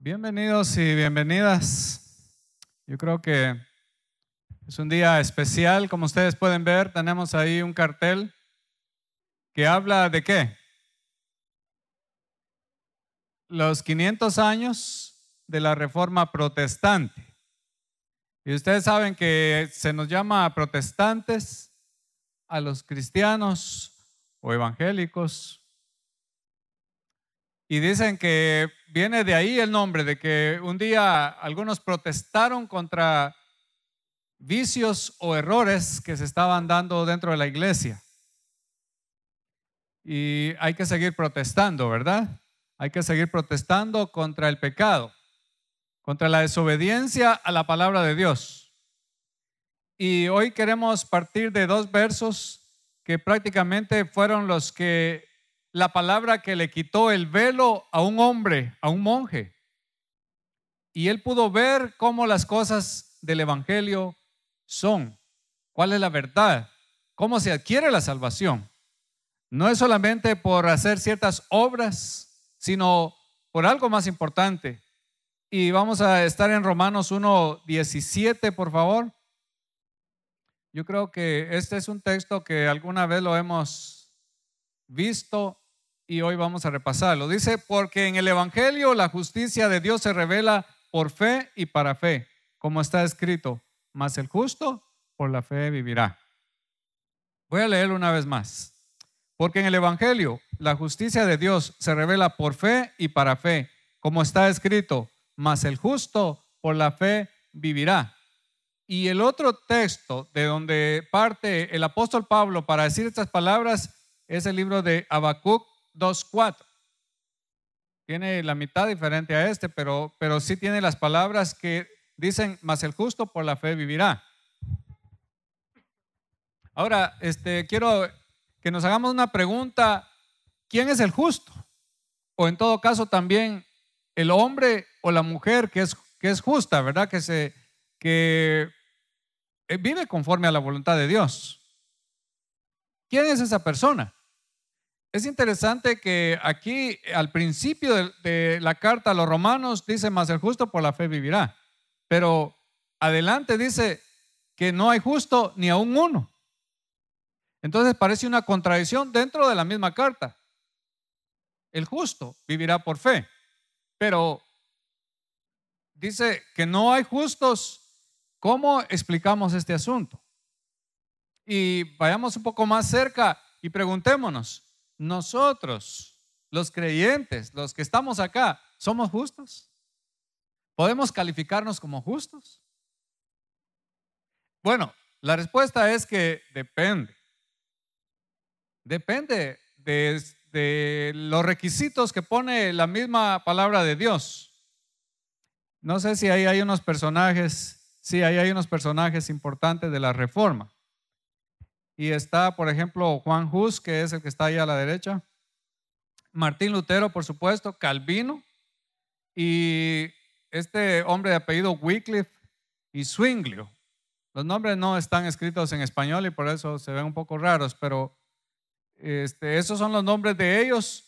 Bienvenidos y bienvenidas. Yo creo que es un día especial. Como ustedes pueden ver, tenemos ahí un cartel que habla de ¿qué? Los 500 años de la Reforma Protestante. Y ustedes saben que se nos llama protestantes a los cristianos o evangélicos. Y dicen que viene de ahí el nombre, de que un día algunos protestaron contra vicios o errores que se estaban dando dentro de la iglesia. Y hay que seguir protestando, ¿verdad? Hay que seguir protestando contra el pecado, contra la desobediencia a la palabra de Dios. Y hoy queremos partir de dos versos que prácticamente fueron los que la palabra que le quitó el velo a un hombre, a un monje. Y él pudo ver cómo las cosas del evangelio son, cuál es la verdad, cómo se adquiere la salvación. No es solamente por hacer ciertas obras, sino por algo más importante. Y vamos a estar en Romanos 1:17, por favor. Yo creo que este es un texto que alguna vez lo hemos visto y hoy vamos a repasarlo. Dice, porque en el evangelio la justicia de Dios se revela por fe y para fe, como está escrito, mas el justo por la fe vivirá. Voy a leerlo una vez más. Porque en el evangelio la justicia de Dios se revela por fe y para fe, como está escrito, mas el justo por la fe vivirá. Y el otro texto de donde parte el apóstol Pablo para decir estas palabras es el libro de Habacuc 2:4. Tiene la mitad diferente a este, pero sí tiene las palabras que dicen, mas el justo por la fe vivirá. Ahora, quiero que nos hagamos una pregunta: ¿quién es el justo? O en todo caso también el hombre o la mujer que es justa, ¿verdad? Que vive conforme a la voluntad de Dios. ¿Quién es esa persona? Es interesante que aquí al principio de la carta a los romanos dice, mas el justo por la fe vivirá. Pero adelante dice que no hay justo ni aún uno. Entonces parece una contradicción dentro de la misma carta. El justo vivirá por fe, pero dice que no hay justos. ¿Cómo explicamos este asunto? Y vayamos un poco más cerca y preguntémonos, nosotros, los creyentes, los que estamos acá, ¿somos justos? ¿Podemos calificarnos como justos? Bueno, la respuesta es que depende. Depende de los requisitos que pone la misma palabra de Dios. No sé si ahí hay unos personajes, sí, ahí hay unos personajes importantes de la Reforma. Y está, por ejemplo, Juan Hus, que es el que está ahí a la derecha. Martín Lutero, por supuesto, Calvino. Y este hombre de apellido Wycliffe y Zwinglio. Los nombres no están escritos en español y por eso se ven un poco raros, pero esos son los nombres de ellos.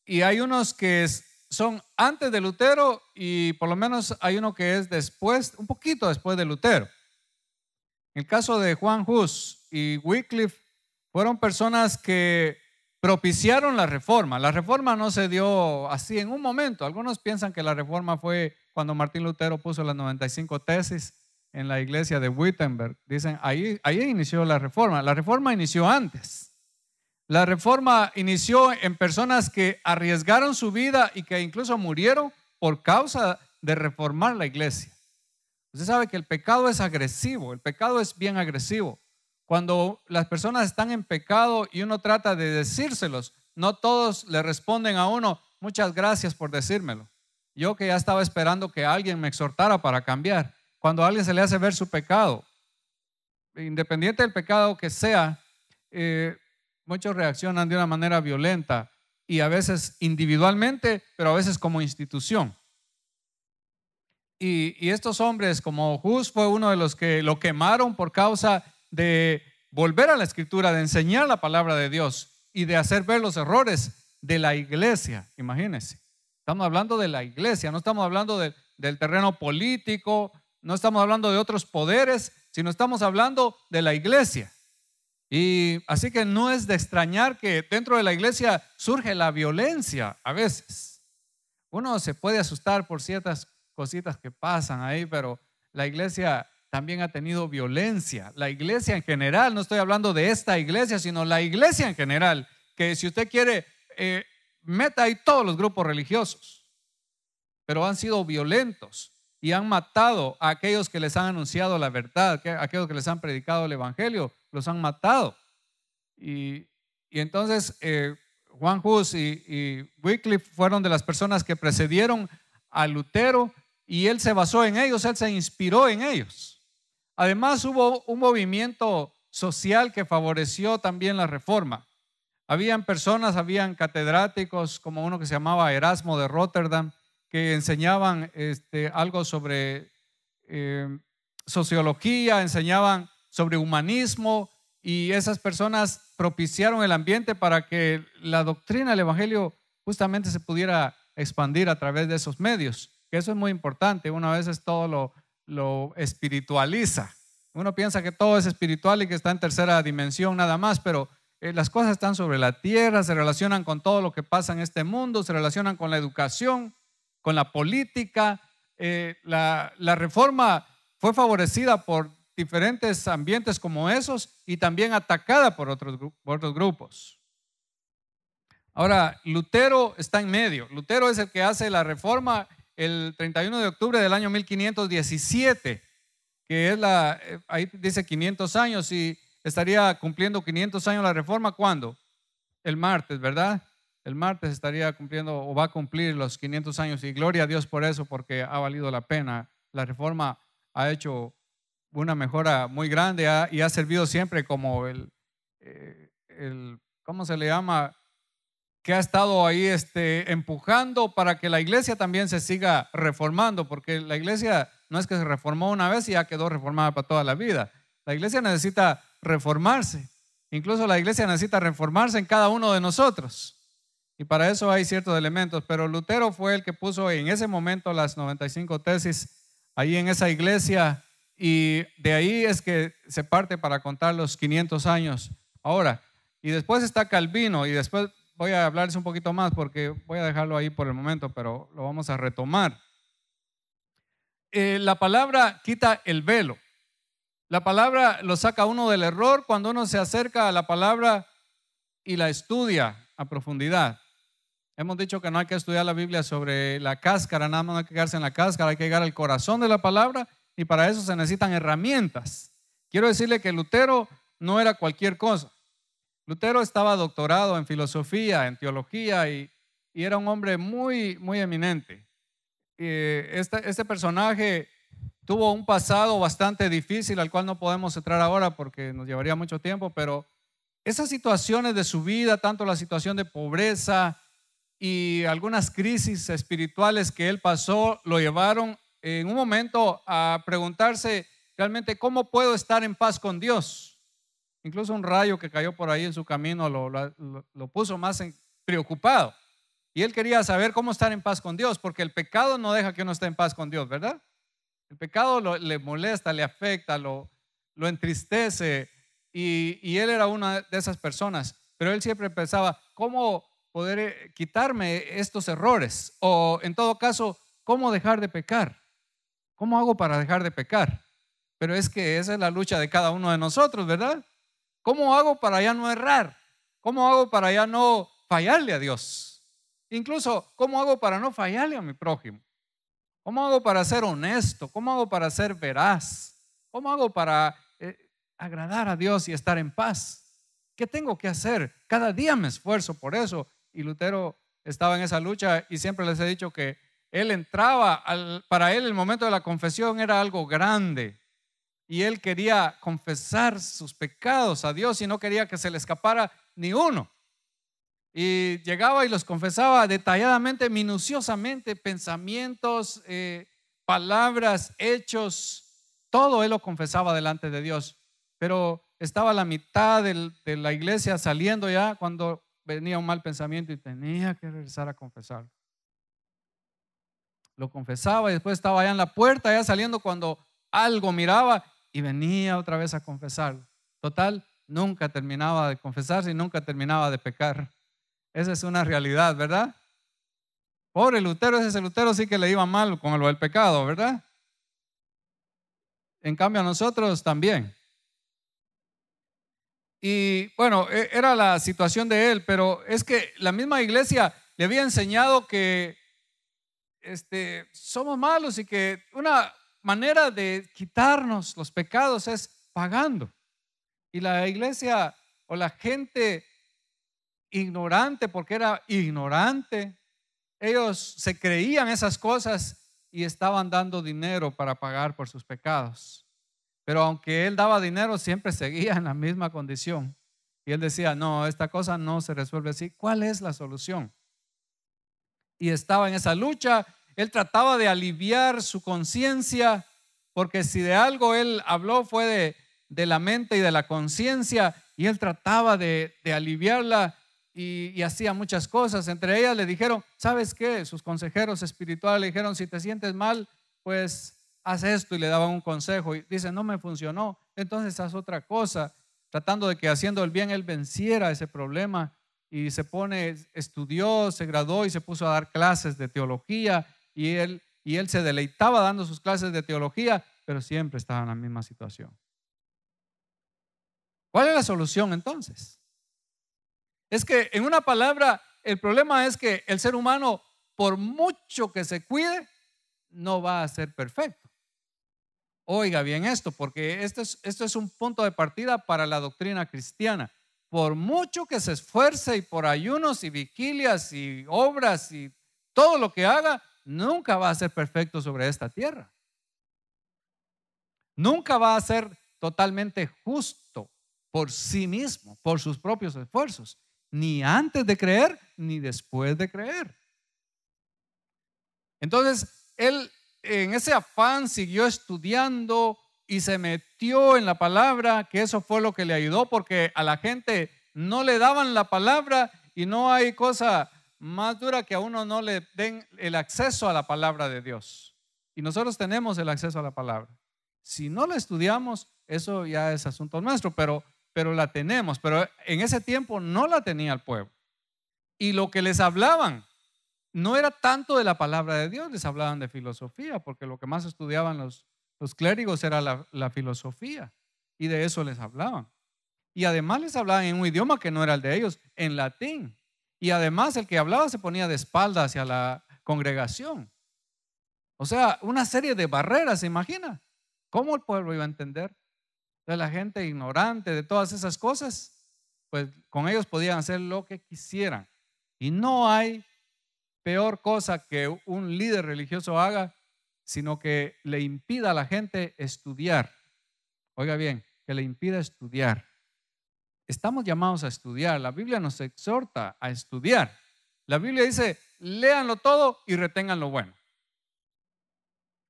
Y hay unos que son antes de Lutero y por lo menos hay uno que es después, un poquito después de Lutero. En el caso de Juan Hus y Wycliffe fueron personas que propiciaron la reforma. La reforma no se dio así en un momento. Algunos piensan que la reforma fue cuando Martín Lutero puso las 95 tesis en la iglesia de Wittenberg. Dicen, ahí inició la reforma. La reforma inició antes. La reforma inició en personas que arriesgaron su vida y que incluso murieron por causa de reformar la iglesia. Usted sabe que el pecado es agresivo, el pecado es bien agresivo. Cuando las personas están en pecado y uno trata de decírselos, no todos le responden a uno, muchas gracias por decírmelo. Yo que ya estaba esperando que alguien me exhortara para cambiar. Cuando a alguien se le hace ver su pecado, independiente del pecado que sea, muchos reaccionan de una manera violenta y a veces individualmente, pero a veces como institución. Y estos hombres, como Hus fue uno de los que lo quemaron por causa de volver a la escritura, de enseñar la palabra de Dios y de hacer ver los errores de la iglesia. Imagínense, Estamos hablando de la iglesia, no estamos hablando del terreno político, no estamos hablando de otros poderes, sino estamos hablando de la iglesia. Y así que no es de extrañar que dentro de la iglesia surge la violencia a veces. Uno se puede asustar por ciertas cositas que pasan ahí, pero la iglesia también ha tenido violencia. La iglesia en general, no estoy hablando de esta iglesia, sino la iglesia en general, que si usted quiere, meta ahí todos los grupos religiosos, pero han sido violentos y han matado a aquellos que les han anunciado la verdad, a aquellos que les han predicado el evangelio, los han matado. Y entonces Juan Hus y Wycliffe fueron de las personas que precedieron a Lutero y él se basó en ellos, él se inspiró en ellos. Además hubo un movimiento social que favoreció también la reforma. Habían personas, catedráticos como uno que se llamaba Erasmo de Rotterdam, que enseñaban algo sobre sociología, enseñaban sobre humanismo, y esas personas propiciaron el ambiente para que la doctrina del evangelio justamente se pudiera expandir a través de esos medios, que eso es muy importante. Uno a veces todo lo espiritualiza, uno piensa que todo es espiritual y que está en tercera dimensión nada más, pero las cosas están sobre la tierra, se relacionan con todo lo que pasa en este mundo, se relacionan con la educación, con la política. La reforma fue favorecida por diferentes ambientes como esos y también atacada por otros grupos. Ahora, Lutero está en medio. Lutero es el que hace la reforma el 31 de octubre del año 1517, que es ahí dice 500 años, y estaría cumpliendo 500 años la reforma. ¿Cuándo? El martes, ¿verdad? El martes estaría cumpliendo o va a cumplir los 500 años, y gloria a Dios por eso, porque ha valido la pena. La reforma ha hecho una mejora muy grande y ha servido siempre como ¿cómo se le llama? Que ha estado ahí empujando para que la iglesia también se siga reformando, porque la iglesia no es que se reformó una vez y ya quedó reformada para toda la vida. La iglesia necesita reformarse. Incluso la iglesia necesita reformarse en cada uno de nosotros. Y para eso hay ciertos elementos. Pero Lutero fue el que puso en ese momento las 95 tesis ahí en esa iglesia. Y de ahí es que se parte para contar los 500 años. Ahora, y después está Calvino, y después voy a hablarles un poquito más porque voy a dejarlo ahí por el momento, pero lo vamos a retomar. La palabra quita el velo. La palabra lo saca uno del error cuando uno se acerca a la palabra y la estudia a profundidad. Hemos dicho que no hay que estudiar la Biblia sobre la cáscara, nada más no hay que quedarse en la cáscara, hay que llegar al corazón de la palabra, y para eso se necesitan herramientas. Quiero decirle que Lutero no era cualquier cosa. Lutero estaba doctorado en filosofía, en teología, y era un hombre muy, muy eminente. Este personaje tuvo un pasado bastante difícil al cual no podemos entrar ahora porque nos llevaría mucho tiempo, pero esas situaciones de su vida, tanto la situación de pobreza y algunas crisis espirituales que él pasó, lo llevaron en un momento a preguntarse realmente cómo puedo estar en paz con Dios. Incluso un rayo que cayó por ahí en su camino lo puso más preocupado. Y él quería saber cómo estar en paz con Dios, porque el pecado no deja que uno esté en paz con Dios, ¿verdad? El pecado le molesta, le afecta, lo entristece, y él era una de esas personas. Pero él siempre pensaba, ¿cómo poder quitarme estos errores? O en todo caso, ¿cómo dejar de pecar? ¿Cómo hago para dejar de pecar? Pero es que esa es la lucha de cada uno de nosotros, ¿verdad? ¿Cómo hago para ya no errar? ¿Cómo hago para ya no fallarle a Dios? Incluso, ¿cómo hago para no fallarle a mi prójimo? ¿Cómo hago para ser honesto? ¿Cómo hago para ser veraz? ¿Cómo hago para agradar a Dios y estar en paz? ¿Qué tengo que hacer? Cada día me esfuerzo por eso. Y Lutero estaba en esa lucha, y siempre les he dicho que él entraba, para él el momento de la confesión era algo grande. Y él quería confesar sus pecados a Dios y no quería que se le escapara ni uno. Y llegaba y los confesaba detalladamente, minuciosamente, pensamientos, palabras, hechos, todo él lo confesaba delante de Dios. Pero estaba a la mitad de la iglesia saliendo ya cuando venía un mal pensamiento y tenía que regresar a confesar. lo confesaba y después estaba allá en la puerta, ya saliendo cuando algo miraba y venía otra vez a confesarlo. Total, nunca terminaba de confesarse y nunca terminaba de pecar. Esa es una realidad, ¿verdad? Pobre Lutero, ese Lutero sí que le iba mal con lo del pecado, ¿verdad? En cambio a nosotros también. Y bueno, era la situación de él, pero es que la misma iglesia le había enseñado que somos malos y que una manera de quitarnos los pecados es pagando. Y la iglesia o la gente ignorante, porque era ignorante, ellos se creían esas cosas y estaban dando dinero para pagar por sus pecados. Pero aunque él daba dinero, siempre seguía en la misma condición. Y él decía, no, esta cosa no se resuelve así. ¿Cuál es la solución? Y estaba en esa lucha. Él trataba de aliviar su conciencia, porque si de algo él habló fue de la mente y de la conciencia, y él trataba de aliviarla y hacía muchas cosas. Entre ellas le dijeron, ¿sabes qué? Sus consejeros espirituales le dijeron, si te sientes mal, pues haz esto, y le daban un consejo y dice, no me funcionó, entonces haz otra cosa, tratando de que haciendo el bien él venciera ese problema. Y estudió, se graduó y se puso a dar clases de teología, y él se deleitaba dando sus clases de teología, pero siempre estaba en la misma situación. ¿Cuál es la solución entonces? Es que en una palabra, el problema es que el ser humano, por mucho que se cuide, no va a ser perfecto. Oiga bien esto, porque esto es un punto de partida para la doctrina cristiana. Por mucho que se esfuerce y por ayunos y vigilias y obras y todo lo que haga, nunca va a ser perfecto sobre esta tierra. Nunca va a ser totalmente justo por sí mismo, por sus propios esfuerzos, ni antes de creer, ni después de creer. Entonces, él en ese afán siguió estudiando y se metió en la palabra, que eso fue lo que le ayudó, porque a la gente no le daban la palabra, y no hay cosa más dura que a uno no le den el acceso a la palabra de Dios. Y nosotros tenemos el acceso a la palabra. Si no la estudiamos, eso ya es asunto nuestro, pero la tenemos. Pero en ese tiempo no la tenía el pueblo. Y lo que les hablaban no era tanto de la palabra de Dios, les hablaban de filosofía, porque lo que más estudiaban los clérigos era la filosofía, y de eso les hablaban. Y además les hablaban en un idioma que no era el de ellos, en latín. Y además el que hablaba se ponía de espalda hacia la congregación. O sea, una serie de barreras, ¿se imagina? ¿Cómo el pueblo iba a entender? De la gente ignorante de todas esas cosas, pues con ellos podían hacer lo que quisieran. Y no hay peor cosa que un líder religioso haga, sino que le impida a la gente estudiar. Oiga bien, que le impida estudiar. Estamos llamados a estudiar. La Biblia nos exhorta a estudiar. La Biblia dice, léanlo todo y retengan lo bueno.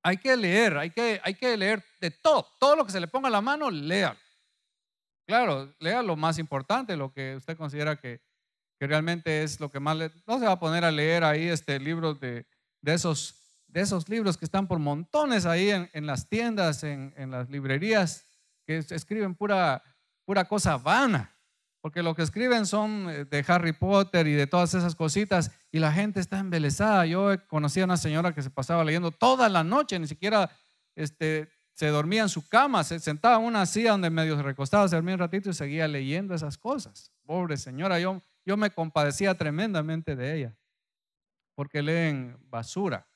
Hay que leer, hay que leer de todo lo que se le ponga a la mano, léalo. Claro, lea lo más importante, lo que usted considera que realmente es lo que más no se va a poner a leer ahí libros de esos libros que están por montones ahí en las tiendas, en las librerías, que escriben pura cosa vana, porque lo que escriben son de Harry Potter y de todas esas cositas, y la gente está embelesada. Yo conocí a una señora que se pasaba leyendo toda la noche, ni siquiera se dormía en su cama, se sentaba en una silla donde medio se recostaba, se dormía un ratito y seguía leyendo esas cosas. Pobre señora, yo me compadecía tremendamente de ella, porque leen basura.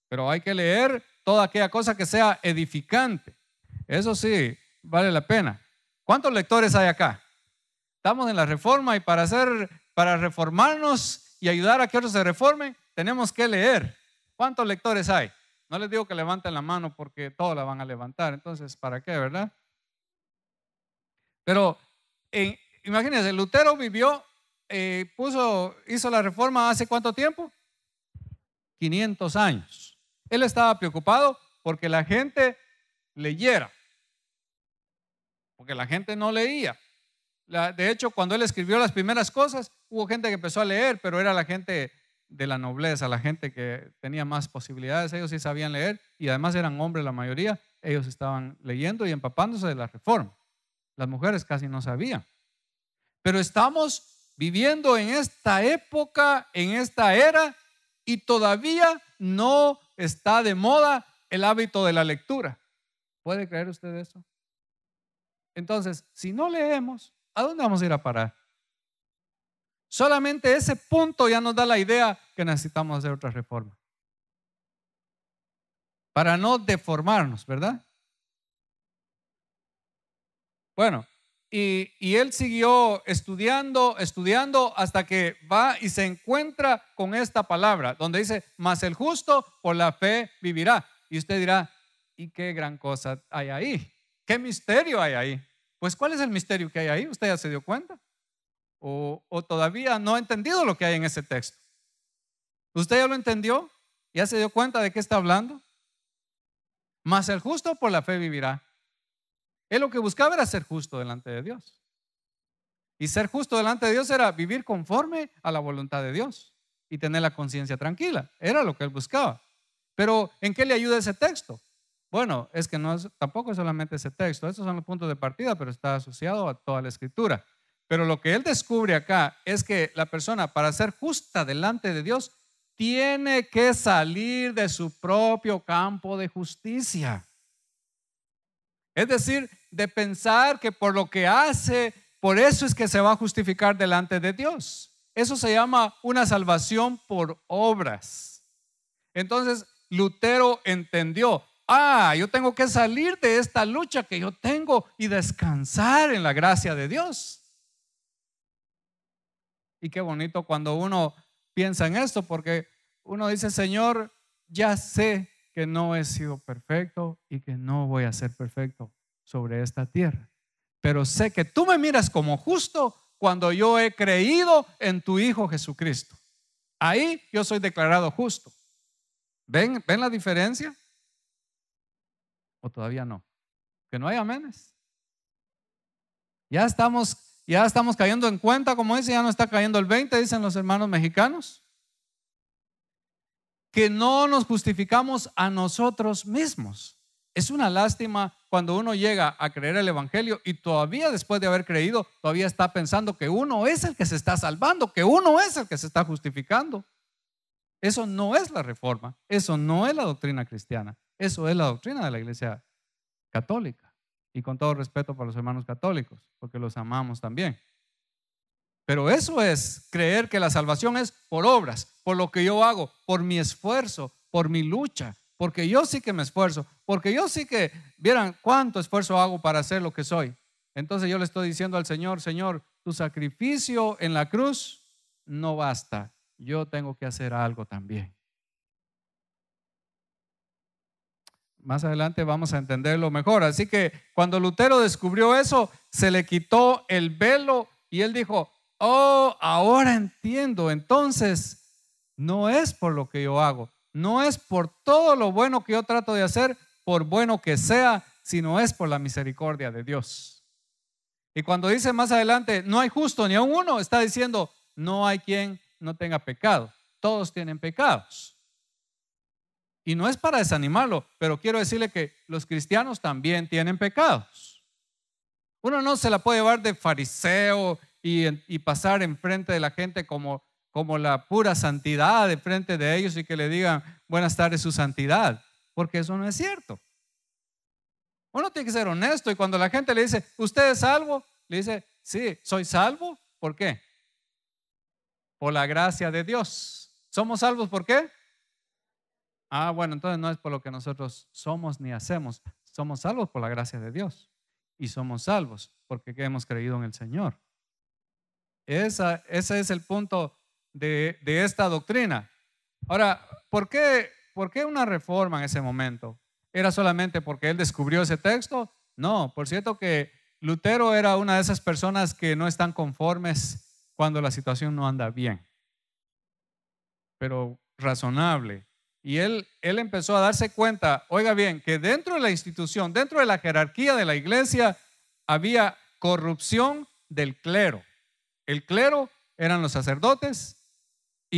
Pero hay que leer toda aquella cosa que sea edificante. Eso sí, vale la pena. ¿Cuántos lectores hay acá? Estamos en la reforma, y para reformarnos y ayudar a que otros se reformen, tenemos que leer. ¿Cuántos lectores hay? No les digo que levanten la mano, porque todos la van a levantar. Entonces, ¿para qué, verdad? Pero imagínense, Lutero vivió, hizo la reforma ¿hace cuánto tiempo? 500 años. Él estaba preocupado porque la gente leyera, porque la gente no leía. De hecho, cuando él escribió las primeras cosas, hubo gente que empezó a leer, pero era la gente de la nobleza, la gente que tenía más posibilidades, ellos sí sabían leer y además eran hombres la mayoría, ellos estaban leyendo y empapándose de la reforma. Las mujeres casi no sabían. Pero estamos viviendo en esta época, en esta era, y todavía no está de moda el hábito de la lectura. ¿Puede creer usted eso? Entonces, si no leemos, ¿a dónde vamos a ir a parar? Solamente ese punto ya nos da la idea que necesitamos hacer otra reforma. Para no deformarnos, ¿verdad? Bueno, y él siguió estudiando hasta que va y se encuentra con esta palabra, donde dice, mas el justo por la fe vivirá. Y usted dirá, ¿y qué gran cosa hay ahí? ¿Qué misterio hay ahí? Pues, ¿cuál es el misterio que hay ahí? ¿Usted ya se dio cuenta? ¿O todavía no ha entendido lo que hay en ese texto? ¿Usted ya lo entendió? ¿Ya se dio cuenta de qué está hablando? Mas el justo por la fe vivirá. Él lo que buscaba era ser justo delante de Dios. Y ser justo delante de Dios era vivir conforme a la voluntad de Dios y tener la conciencia tranquila. Era lo que él buscaba. Pero ¿en qué le ayuda ese texto? Bueno, es que tampoco es solamente ese texto. Estos son los puntos de partida, pero está asociado a toda la escritura. Pero lo que él descubre acá es que la persona, para ser justa delante de Dios, tiene que salir de su propio campo de justicia. Es decir, de pensar que por lo que hace, por eso es que se va a justificar delante de Dios. Eso se llama una salvación por obras. Entonces, Lutero entendió, yo tengo que salir de esta lucha que yo tengo y descansar en la gracia de Dios. Y qué bonito cuando uno piensa en esto, porque uno dice, Señor, ya sé que no he sido perfecto y que no voy a ser perfecto sobre esta tierra, pero sé que tú me miras como justo cuando yo he creído en tu Hijo Jesucristo. Ahí yo soy declarado justo. ¿Ven la diferencia? ¿O todavía no? Que no hay amenes. Ya estamos cayendo en cuenta, como dice, ya no está cayendo el 20, dicen los hermanos mexicanos, que no nos justificamos a nosotros mismos. Es una lástima cuando uno llega a creer el evangelio y todavía después de haber creído, todavía está pensando que uno es el que se está salvando, que uno es el que se está justificando. Eso no es la reforma, eso no es la doctrina cristiana, eso es la doctrina de la Iglesia católica. Y con todo respeto para los hermanos católicos, porque los amamos también. Pero eso es creer que la salvación es por obras, por lo que yo hago, por mi esfuerzo, por mi lucha, porque yo sí que me esfuerzo, porque yo sí que, vieran cuánto esfuerzo hago para ser lo que soy. Entonces yo le estoy diciendo al Señor, Señor, tu sacrificio en la cruz no basta, yo tengo que hacer algo también. Más adelante vamos a entenderlo mejor. Así que cuando Lutero descubrió eso, se le quitó el velo y él dijo, ahora entiendo. Entonces, no es por lo que yo hago, no es por todo lo bueno que yo trato de hacer, por bueno que sea, sino es por la misericordia de Dios. Y cuando dice más adelante, no hay justo ni aun uno, está diciendo, no hay quien no tenga pecado. Todos tienen pecados. Y no es para desanimarlo, pero quiero decirle que los cristianos también tienen pecados. Uno no se la puede llevar de fariseo y pasar enfrente de la gente como la pura santidad de frente de ellos y que le digan buenas tardes su santidad, porque eso no es cierto. Uno tiene que ser honesto y cuando la gente le dice, ¿usted es salvo? Le dice, sí, soy salvo. ¿Por qué? Por la gracia de Dios. ¿Somos salvos por qué? Bueno, entonces no es por lo que nosotros somos ni hacemos. Somos salvos por la gracia de Dios. Y somos salvos porque hemos creído en el Señor. Ese es el punto de esta doctrina. Ahora, ¿por qué una reforma en ese momento? ¿Era solamente porque él descubrió ese texto? No, por cierto que Lutero era una de esas personas que no están conformes cuando la situación no anda bien, pero razonable. Y él empezó a darse cuenta, oiga bien, que dentro de la institución, dentro de la jerarquía de la iglesia, había corrupción del clero. El clero eran los sacerdotes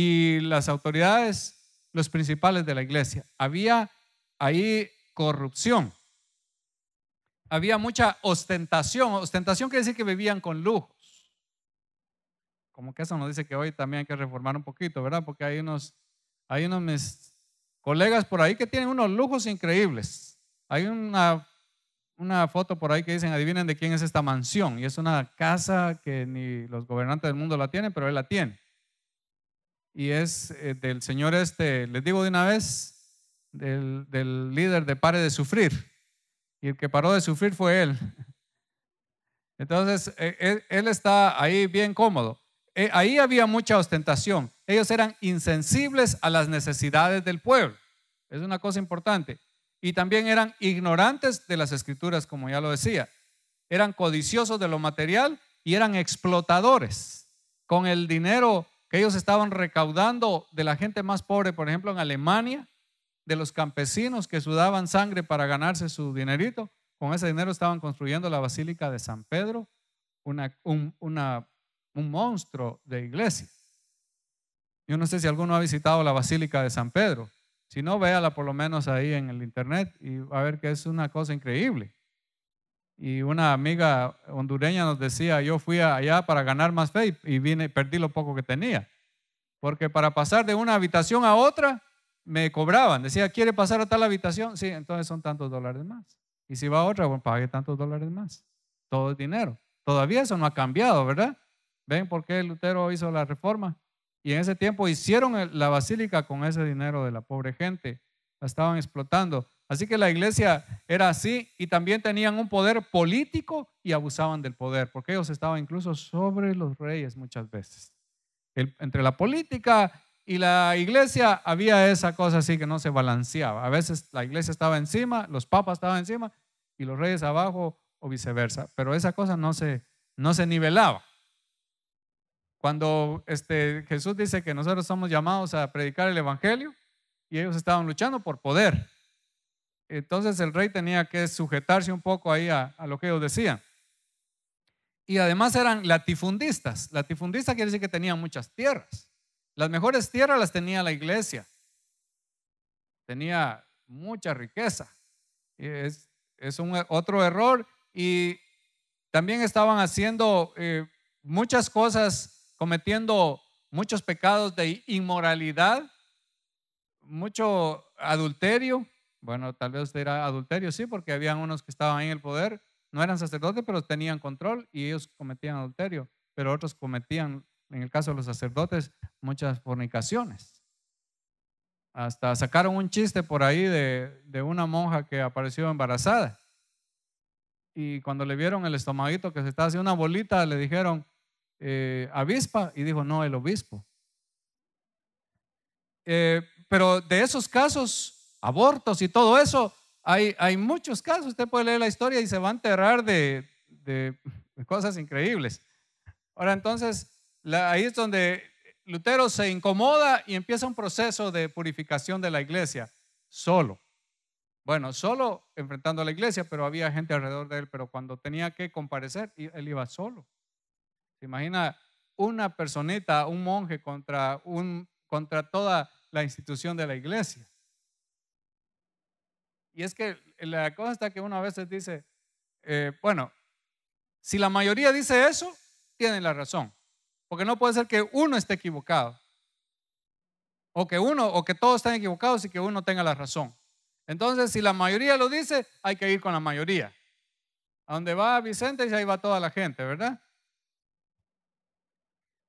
y las autoridades, los principales de la iglesia. Había ahí corrupción. Había mucha ostentación. Ostentación quiere decir que vivían con lujos. Como que eso nos dice que hoy también hay que reformar un poquito, ¿verdad? Porque hay unos mis colegas por ahí que tienen unos lujos increíbles. Hay una foto por ahí que dicen, adivinen de quién es esta mansión. Y es una casa que ni los gobernantes del mundo la tienen, pero él la tiene. Y es del señor les digo de una vez, del líder de Pare de Sufrir. Y el que paró de sufrir fue él. Entonces, él está ahí bien cómodo. Ahí había mucha ostentación. Ellos eran insensibles a las necesidades del pueblo. Es una cosa importante. Y también eran ignorantes de las escrituras, como ya lo decía. Eran codiciosos de lo material y eran explotadores. Con el dinero que ellos estaban recaudando de la gente más pobre, por ejemplo, en Alemania, de los campesinos que sudaban sangre para ganarse su dinerito, con ese dinero estaban construyendo la Basílica de San Pedro, un monstruo de iglesia. Yo no sé si alguno ha visitado la Basílica de San Pedro. Si no, véala por lo menos ahí en el internet y va a ver que es una cosa increíble. Y una amiga hondureña nos decía, yo fui allá para ganar más fe y perdí lo poco que tenía. Porque para pasar de una habitación a otra, me cobraban. Decía, ¿quiere pasar a tal habitación? Sí, entonces son tantos dólares más. Y si va a otra, bueno, pague tantos dólares más. Todo es dinero. Todavía eso no ha cambiado, ¿verdad? ¿Ven por qué Lutero hizo la reforma? Y en ese tiempo hicieron la basílica con ese dinero de la pobre gente. La estaban explotando. Así que la iglesia era así y también tenían un poder político y abusaban del poder, porque ellos estaban incluso sobre los reyes muchas veces. Entre la política y la iglesia había esa cosa así que no se balanceaba. A veces la iglesia estaba encima, los papas estaban encima y los reyes abajo o viceversa. Pero esa cosa no se nivelaba. Cuando Jesús dice que nosotros somos llamados a predicar el evangelio y ellos estaban luchando por poder. Entonces el rey tenía que sujetarse un poco ahí a lo que ellos decían. Y además eran latifundistas. Latifundista quiere decir que tenían muchas tierras. Las mejores tierras las tenía la iglesia. Tenía mucha riqueza. Es otro error. Y también estaban haciendo muchas cosas, cometiendo muchos pecados de inmoralidad, mucho adulterio. Bueno, tal vez era adulterio, sí, porque habían unos que estaban en el poder. No eran sacerdotes, pero tenían control y ellos cometían adulterio. Pero otros cometían, en el caso de los sacerdotes, muchas fornicaciones. Hasta sacaron un chiste por ahí de una monja que apareció embarazada. Y cuando le vieron el estomaguito que se estaba haciendo una bolita, le dijeron, avispa, y dijo, no, el obispo. Pero de esos casos, abortos y todo eso, hay muchos casos. Usted puede leer la historia y se va a enterar de cosas increíbles. Ahora entonces, ahí es donde Lutero se incomoda y empieza un proceso de purificación de la iglesia, solo. Bueno, solo enfrentando a la iglesia, pero había gente alrededor de él, pero cuando tenía que comparecer, él iba solo. ¿Se imagina una personita, un monje contra toda la institución de la iglesia? Y es que la cosa está que uno a veces dice, bueno, si la mayoría dice eso, tienen la razón. Porque no puede ser que uno esté equivocado. O que todos estén equivocados y que uno tenga la razón. Entonces, si la mayoría lo dice, hay que ir con la mayoría. A donde va Vicente, y ahí va toda la gente, ¿verdad?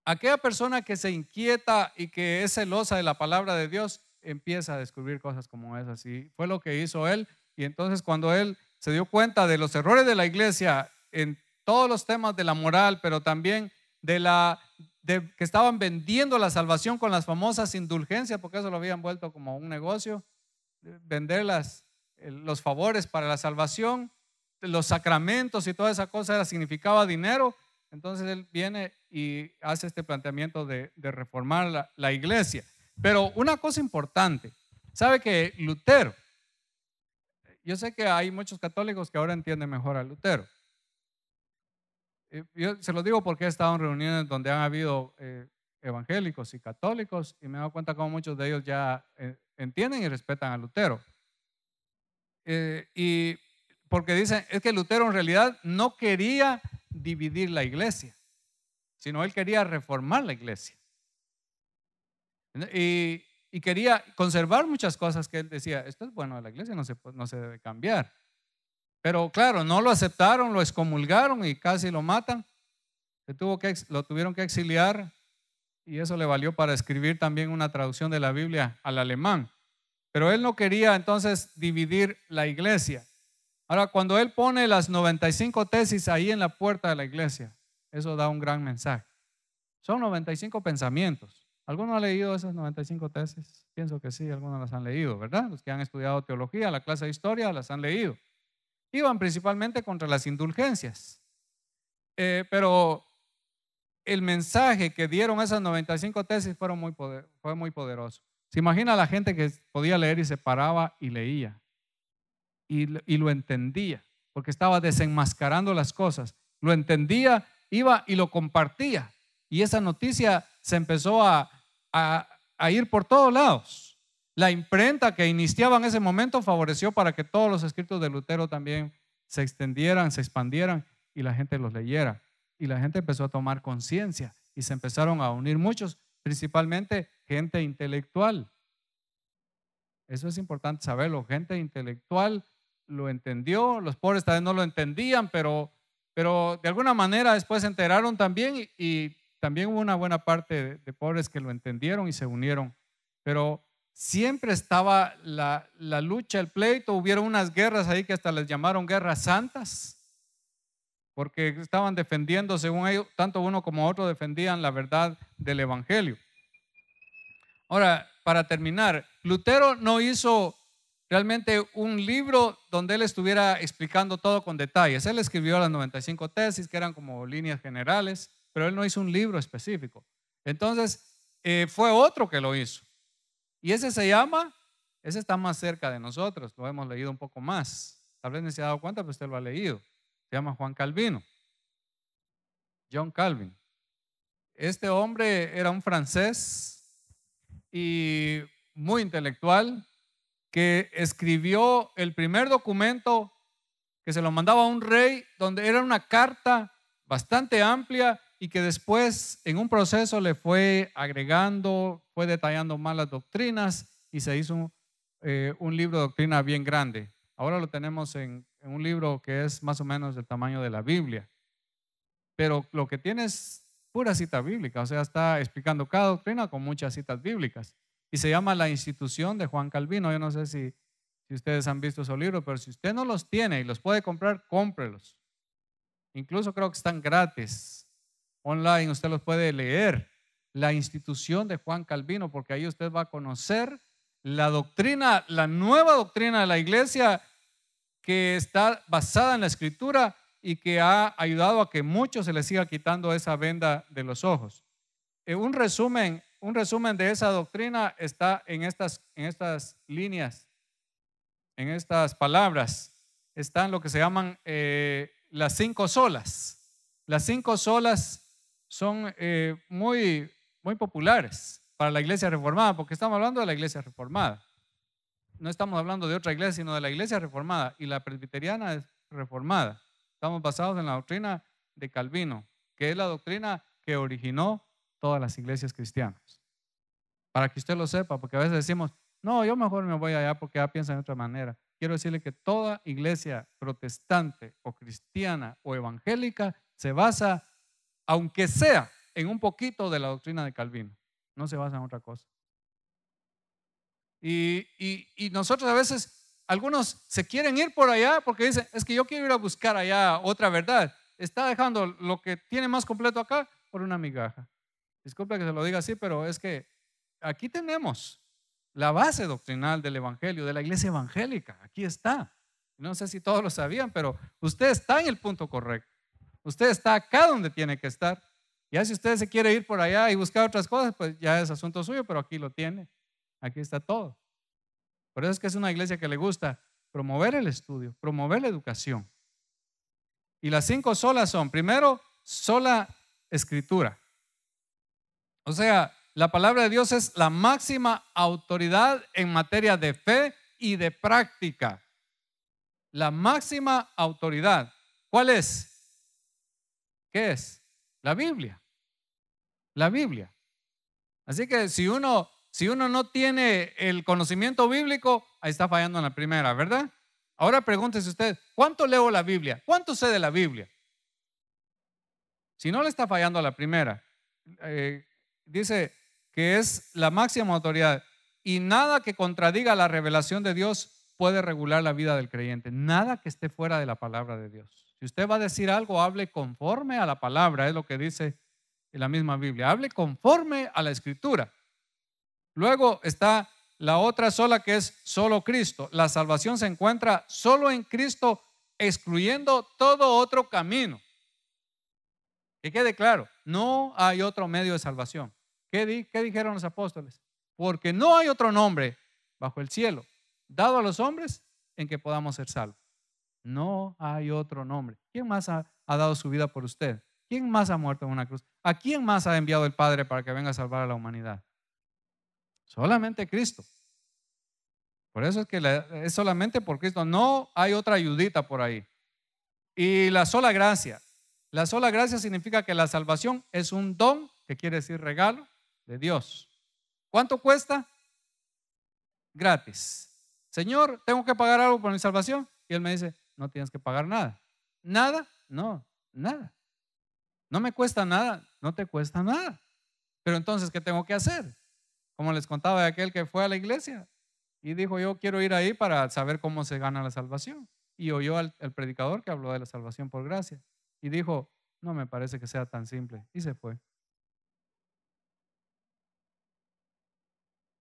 Aquella persona que se inquieta y que es celosa de la palabra de Dios, empieza a descubrir cosas como esas. Y fue lo que hizo él. Y entonces cuando él se dio cuenta de los errores de la iglesia en todos los temas de la moral, pero también de que estaban vendiendo la salvación con las famosas indulgencias, porque eso lo habían vuelto como un negocio, vender los favores para la salvación, los sacramentos y toda esa cosa significaba dinero. Entonces él viene y hace este planteamiento de reformar la iglesia. Pero una cosa importante, sabe que Lutero, yo sé que hay muchos católicos que ahora entienden mejor a Lutero. Yo se lo digo porque he estado en reuniones donde han habido evangélicos y católicos, y me he dado cuenta cómo muchos de ellos ya entienden y respetan a Lutero. Y porque dicen, es que Lutero en realidad no quería dividir la iglesia, sino él quería reformar la iglesia. Y quería conservar muchas cosas que él decía, esto es bueno de la iglesia, no se debe cambiar. Pero claro, no lo aceptaron, lo excomulgaron y casi lo matan. Lo tuvieron que exiliar, y eso le valió para escribir también una traducción de la Biblia al alemán. Pero él no quería entonces dividir la iglesia. Ahora, cuando él pone las 95 tesis ahí en la puerta de la iglesia, eso da un gran mensaje. Son 95 pensamientos. ¿Alguno ha leído esas 95 tesis? Pienso que sí, algunos las han leído, ¿verdad? Los que han estudiado teología, la clase de historia, las han leído. Iban principalmente contra las indulgencias. Pero el mensaje que dieron esas 95 tesis fue muy poderoso. Se imagina la gente que podía leer y se paraba y leía. Y lo entendía, porque estaba desenmascarando las cosas. Lo entendía, iba y lo compartía. Y esa noticia se empezó a ir por todos lados. La imprenta que iniciaba en ese momento favoreció para que todos los escritos de Lutero también se extendieran, se expandieran y la gente los leyera. Y la gente empezó a tomar conciencia y se empezaron a unir muchos, principalmente gente intelectual. Eso es importante saberlo. Gente intelectual lo entendió, los pobres tal vez no lo entendían, pero de alguna manera después se enteraron también y también hubo una buena parte de pobres que lo entendieron y se unieron. Pero siempre estaba la lucha, el pleito. Hubieron unas guerras ahí que hasta les llamaron guerras santas, porque estaban defendiendo, según ellos, tanto uno como otro defendían la verdad del evangelio. Ahora, para terminar, Lutero no hizo realmente un libro donde él estuviera explicando todo con detalles. Él escribió las 95 tesis, que eran como líneas generales, pero él no hizo un libro específico. Entonces, fue otro que lo hizo. Y ese está más cerca de nosotros, lo hemos leído un poco más. Tal vez no se ha dado cuenta, pero usted lo ha leído. Se llama Juan Calvino, John Calvin. Este hombre era un francés y muy intelectual, que escribió el primer documento que se lo mandaba a un rey, donde era una carta bastante amplia y que después en un proceso le fue agregando, fue detallando más las doctrinas y se hizo un libro de doctrina bien grande. Ahora lo tenemos en un libro que es más o menos del tamaño de la Biblia, pero lo que tiene es pura cita bíblica, o sea, está explicando cada doctrina con muchas citas bíblicas. Y se llama La Institución de Juan Calvino. Yo no sé si ustedes han visto esos libros, pero si usted no los tiene y los puede comprar, cómprelos. Incluso creo que están gratis. Online usted los puede leer. La Institución de Juan Calvino, porque ahí usted va a conocer la doctrina, la nueva doctrina de la iglesia, que está basada en la Escritura y que ha ayudado a que muchos se les siga quitando esa venda de los ojos. Un resumen de esa doctrina está en estas líneas, en estas palabras. Están lo que se llaman las 5 solas. Las 5 solas son muy populares para la iglesia reformada, porque estamos hablando de la iglesia reformada. No estamos hablando de otra iglesia, sino de la iglesia reformada, y la presbiteriana es reformada. Estamos basados en la doctrina de Calvino, que es la doctrina que originó todas las iglesias cristianas. Para que usted lo sepa, porque a veces decimos, no, yo mejor me voy allá porque ya piensan de otra manera. Quiero decirle que toda iglesia protestante o cristiana o evangélica se basa, aunque sea en un poquito de la doctrina de Calvino, no se basa en otra cosa. Y nosotros a veces, algunos se quieren ir por allá porque dicen, es que yo quiero ir a buscar allá otra verdad. Está dejando lo que tiene más completo acá por una migaja. Disculpe que se lo diga así, pero es que aquí tenemos la base doctrinal del evangelio, de la iglesia evangélica. Aquí está. No sé si todos lo sabían, pero usted está en el punto correcto. Usted está acá donde tiene que estar. Ya si usted se quiere ir por allá y buscar otras cosas, pues ya es asunto suyo, pero aquí lo tiene. Aquí está todo. Por eso es que es una iglesia que le gusta promover el estudio, promover la educación. Y las 5 solas son, primero, sola escritura. O sea, la palabra de Dios es la máxima autoridad en materia de fe y de práctica. La máxima autoridad. ¿Cuál es? ¿Qué es? La Biblia. La Biblia. Así que si uno no tiene el conocimiento bíblico, ahí está fallando en la primera, ¿verdad? Ahora pregúntese usted, ¿cuánto leo la Biblia? ¿Cuánto sé de la Biblia? Si no le está fallando a la primera, eh, dice que es la máxima autoridad y nada que contradiga la revelación de Dios puede regular la vida del creyente. Nada que esté fuera de la palabra de Dios. Si usted va a decir algo, hable conforme a la palabra, es lo que dice en la misma Biblia. Hable conforme a la Escritura. Luego está la otra sola, que es solo Cristo. La salvación se encuentra solo en Cristo, excluyendo todo otro camino. Que quede claro, no hay otro medio de salvación. ¿Qué dijeron los apóstoles? Porque no hay otro nombre bajo el cielo dado a los hombres en que podamos ser salvos. No hay otro nombre. ¿Quién más ha dado su vida por usted? ¿Quién más ha muerto en una cruz? ¿A quién más ha enviado el Padre para que venga a salvar a la humanidad? Solamente Cristo. Por eso es que es solamente por Cristo. No hay otra ayudita por ahí. Y la sola gracia. La sola gracia significa que la salvación es un don, que quiere decir regalo de Dios. ¿Cuánto cuesta? Gratis. Señor, ¿tengo que pagar algo por mi salvación? Y él me dice, no tienes que pagar nada. ¿Nada? No, nada. No me cuesta nada, no te cuesta nada. Pero entonces, ¿qué tengo que hacer? Como les contaba de aquel que fue a la iglesia y dijo, yo quiero ir ahí para saber cómo se gana la salvación. Y oyó al predicador que habló de la salvación por gracia. Y dijo, no me parece que sea tan simple. Y se fue.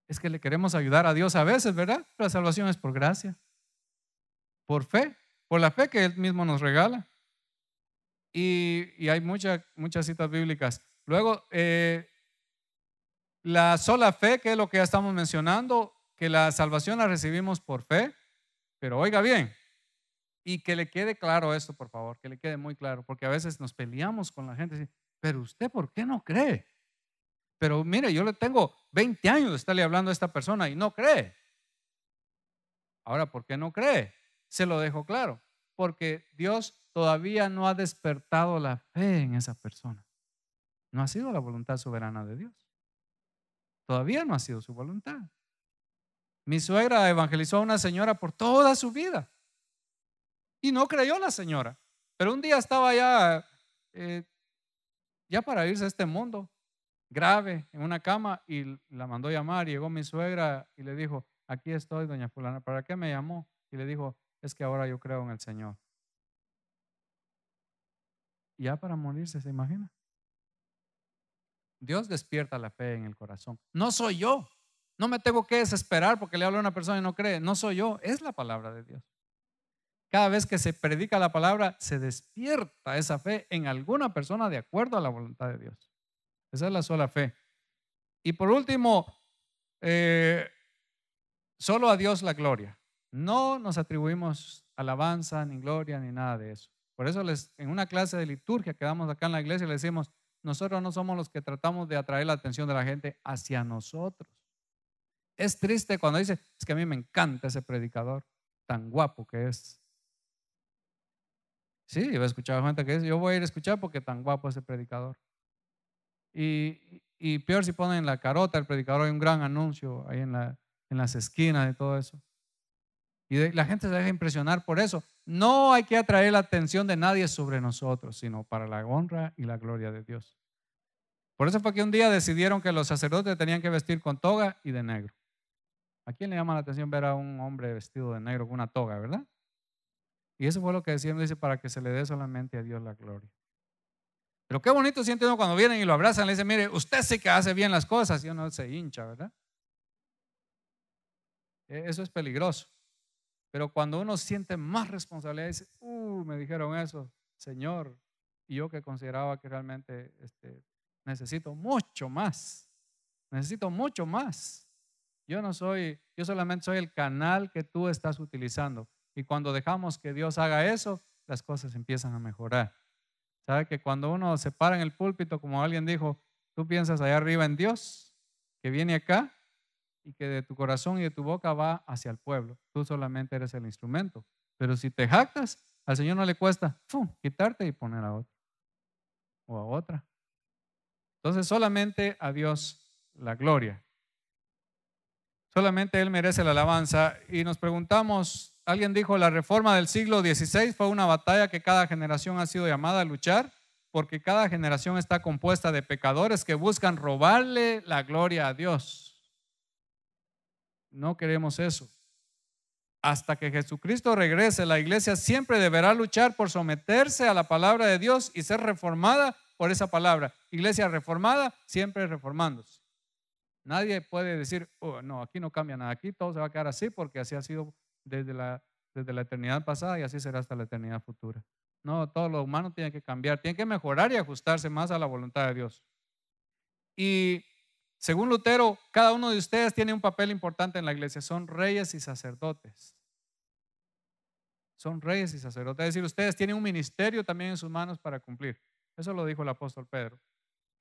Es que le queremos ayudar a Dios a veces, ¿verdad? Pero la salvación es por gracia, por fe, por la fe que Él mismo nos regala. Y hay muchas citas bíblicas. Luego, la sola fe, que es lo que ya estamos mencionando, que la salvación la recibimos por fe. Pero oiga bien, y que le quede claro esto, por favor, que le quede muy claro, porque a veces nos peleamos con la gente. Pero usted, ¿por qué no cree? Pero mire, yo le tengo 20 años de estarle hablando a esta persona y no cree. Ahora, ¿por qué no cree? Se lo dejo claro. Porque Dios todavía no ha despertado la fe en esa persona. No ha sido la voluntad soberana de Dios. Todavía no ha sido su voluntad. Mi suegra evangelizó a una señora por toda su vida y no creyó la señora. Pero un día estaba ya para irse a este mundo, grave, en una cama, y la mandó llamar. Y llegó mi suegra y le dijo, aquí estoy, doña fulana, ¿para qué me llamó? Y le dijo, es que ahora yo creo en el Señor. Y ya para morirse, ¿se imagina? Dios despierta la fe en el corazón. No soy yo. No me tengo que desesperar porque le hablo a una persona y no cree. No soy yo, es la palabra de Dios. Cada vez que se predica la palabra, se despierta esa fe en alguna persona de acuerdo a la voluntad de Dios. Esa es la sola fe. Y por último, solo a Dios la gloria. No nos atribuimos alabanza, ni gloria, ni nada de eso. Por eso en una clase de liturgia que damos acá en la iglesia, le decimos, nosotros no somos los que tratamos de atraer la atención de la gente hacia nosotros. Es triste cuando dice, es que a mí me encanta ese predicador, tan guapo que es. Sí, yo he escuchado gente que dice, yo voy a ir a escuchar porque tan guapo ese predicador. Y peor si ponen la carota, el predicador, hay un gran anuncio ahí en las esquinas de todo eso. Y la gente se deja impresionar por eso. No hay que atraer la atención de nadie sobre nosotros, sino para la honra y la gloria de Dios. Por eso fue que un día decidieron que los sacerdotes tenían que vestir con toga y de negro. ¿A quién le llama la atención ver a un hombre vestido de negro con una toga, verdad? Y eso fue lo que decían, dice, para que se le dé solamente a Dios la gloria. Pero qué bonito siente uno cuando vienen y lo abrazan, le dicen, mire, usted sí que hace bien las cosas, y uno se hincha, ¿verdad? Eso es peligroso. Pero cuando uno siente más responsabilidad, dice, me dijeron eso, Señor, y yo que consideraba que realmente necesito mucho más. Yo solamente soy el canal que tú estás utilizando. Y cuando dejamos que Dios haga eso, las cosas empiezan a mejorar. ¿Sabe que cuando uno se para en el púlpito, como alguien dijo, Tú piensas allá arriba en Dios, que viene acá y que de tu corazón y de tu boca va hacia el pueblo. Tú solamente eres el instrumento. Pero si te jactas, al Señor no le cuesta quitarte y poner a otro o a otra. Entonces solamente a Dios la gloria. Solamente Él merece la alabanza. Y nos preguntamos, alguien dijo, la reforma del siglo XVI fue una batalla que cada generación ha sido llamada a luchar, porque cada generación está compuesta de pecadores que buscan robarle la gloria a Dios. No queremos eso. Hasta que Jesucristo regrese, la iglesia siempre deberá luchar por someterse a la palabra de Dios y ser reformada por esa palabra. Iglesia reformada, siempre reformándose. Nadie puede decir, oh, no, aquí no cambia nada, aquí todo se va a quedar así porque así ha sido desde la eternidad pasada y así será hasta la eternidad futura. No, todo lo humano tiene que cambiar, tiene que mejorar y ajustarse más a la voluntad de Dios. Y según Lutero, cada uno de ustedes tiene un papel importante en la iglesia, son reyes y sacerdotes. Son reyes y sacerdotes, es decir, ustedes tienen un ministerio también en sus manos para cumplir. Eso lo dijo el apóstol Pedro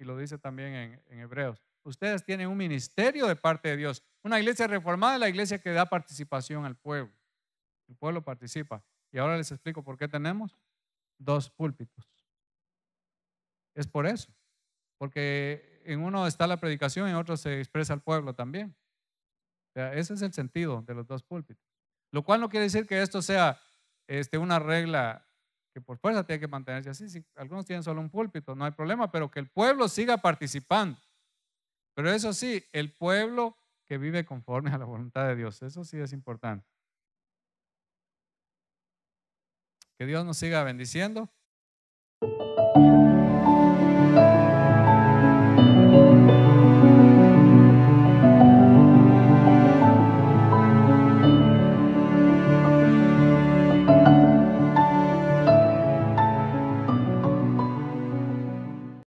y lo dice también en Hebreos. Ustedes tienen un ministerio de parte de Dios. Una iglesia reformada es la iglesia que da participación al pueblo. El pueblo participa. Y ahora les explico por qué tenemos 2 púlpitos. Es por eso. Porque en uno está la predicación y en otro se expresa al pueblo también. O sea, ese es el sentido de los 2 púlpitos. Lo cual no quiere decir que esto sea una regla que por fuerza tiene que mantenerse así. Si algunos tienen solo un púlpito, no hay problema, pero que el pueblo siga participando. Pero eso sí, el pueblo que vive conforme a la voluntad de Dios, eso sí es importante. Que Dios nos siga bendiciendo